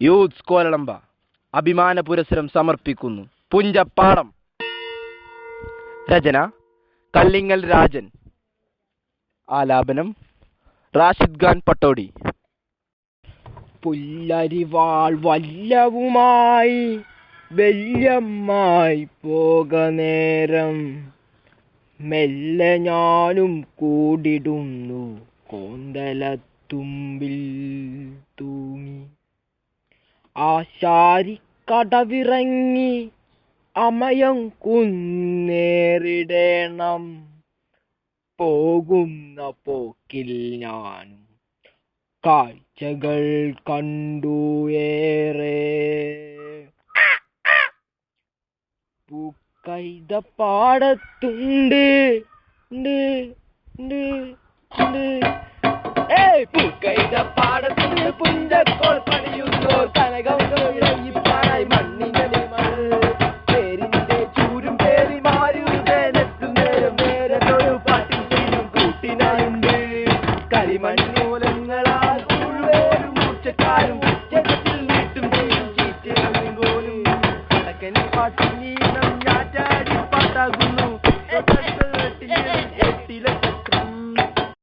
Youth കോലളമ്പ അഭിമാന പുരസ്സരം സമർപ്പിക്കുന്നു. പുഞ്ചപ്പാടം. രചന കള്ളിങ്ങൽ രാജൻ. ആലാപനം റാഷിദ് ഖാൻ പട്ടോടി. പുല്ലരിവാൾ വല്ലവുമായി വല്യമ്മായി പോക നേരം മെല്ലെ ഞാനും കൂടിടുന്നു കോന്തലത്തുമ്പിൽ തൂങ്ങി. ആശാരിക്കടവിറങ്ങി അമയം കുന്നേറിടേണം. പോകുന്ന പോക്കിൽ ഞാനും കാഴ്ചകൾ കണ്ടു ഏറെ. പൂക്കൈത പാടത്തുണ്ട് പൂക്കൈത പാടത്തുണ്ട് പുഞ്ചക്കോൾ പണിയുന്നോർ കനകം ഇറങ്ങിപ്പാടായി മണ്ണിന്റെ പേരിന്റെ ചൂരും പേരി മാറിയുന്നേരം നേരത്തൊരു പാട്ടിൽ ചെയ്യും കൂട്ടിനായുണ്ട്. കരിമണ്ണൂലങ്ങളാൽ ഉൾവേരും മൂച്ചക്കാരും ജഗത്തിൽ വീട്ടും ചെയ്യും ചീറ്റയും പോലും കടക്കനി പാട്ടിനീണം ഞാറ്റാടി പാട്ടാകുന്നു. എട്ടിലെ